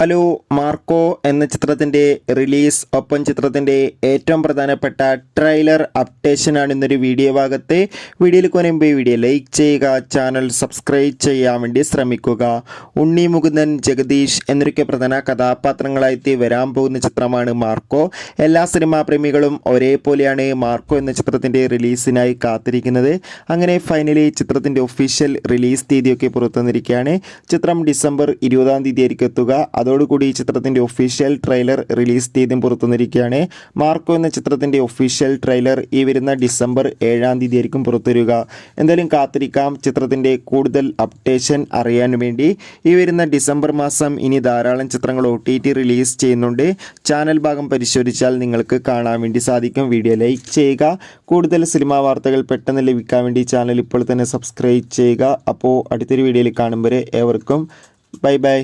Hello Marco എന്ന ചിത്രത്തിൻ്റെ release ഒപ്പം ചിത്രത്തിൻ്റെ ഏറ്റവും പ്രധാനപ്പെട്ട ട്രെയിലർ അപ്ഡേഷനാണ് ഇന്നൊരു വീഡിയോ ഭാഗത്ത്. വീഡിയോയിൽ കൊനുമ്പ് വീഡിയോ ലൈക്ക് ചെയ്യുക, ചാനൽ സബ്സ്ക്രൈബ് ചെയ്യാൻ വേണ്ടി ശ്രമിക്കുക. ഉണ്ണി മുകുന്ദൻ, ജഗദീഷ് എന്നൊക്കെ പ്രധാന കഥാപാത്രങ്ങളായി വരാൻ പോകുന്ന ചിത്രമാണ് മാർക്കോ. എല്ലാ സിനിമാ പ്രേമികളും ഒരേപോലെയാണ് മാർക്കോ എന്ന ചിത്രത്തിൻ്റെ റിലീസിനായി കാത്തിരിക്കുന്നത്. അങ്ങനെ ഫൈനലി ചിത്രത്തിൻ്റെ ഒഫീഷ്യൽ റിലീസ് തീയതിയൊക്കെ പുറത്തുവന്നിരിക്കുകയാണ്. ചിത്രം ഡിസംബർ 20-ാം തീയതി ആയിരിക്കും എത്തുക. അതോടുകൂടി ഈ ചിത്രത്തിൻ്റെ ഒഫീഷ്യൽ ട്രെയിലർ റിലീസ് തീയതിയും പുറത്തുവന്നിരിക്കുകയാണ്. മാർക്കോ എന്ന ചിത്രത്തിൻ്റെ ഒഫീഷ്യൽ ട്രെയിലർ ഈ വരുന്ന ഡിസംബർ 7-ാം തീയതി ആയിരിക്കും പുറത്തുവരിക. എന്തായാലും കാത്തിരിക്കാം ചിത്രത്തിൻ്റെ കൂടുതൽ അപ്ഡേഷൻ അറിയാൻ വേണ്ടി. ഈ വരുന്ന ഡിസംബർ മാസം ഇനി ധാരാളം ചിത്രങ്ങൾ OTT റിലീസ് ചെയ്യുന്നുണ്ട്. ചാനൽ ഭാഗം പരിശോധിച്ചാൽ നിങ്ങൾക്ക് കാണാൻ വേണ്ടി സാധിക്കും. വീഡിയോ ലൈക്ക് ചെയ്യുക. കൂടുതൽ സിനിമാ വാർത്തകൾ പെട്ടെന്ന് ലഭിക്കാൻ വേണ്ടി ചാനൽ ഇപ്പോൾ തന്നെ സബ്സ്ക്രൈബ് ചെയ്യുക. അപ്പോൾ അടുത്തൊരു വീഡിയോയിൽ കാണും വരെ ഏവർക്കും ബൈ ബൈ.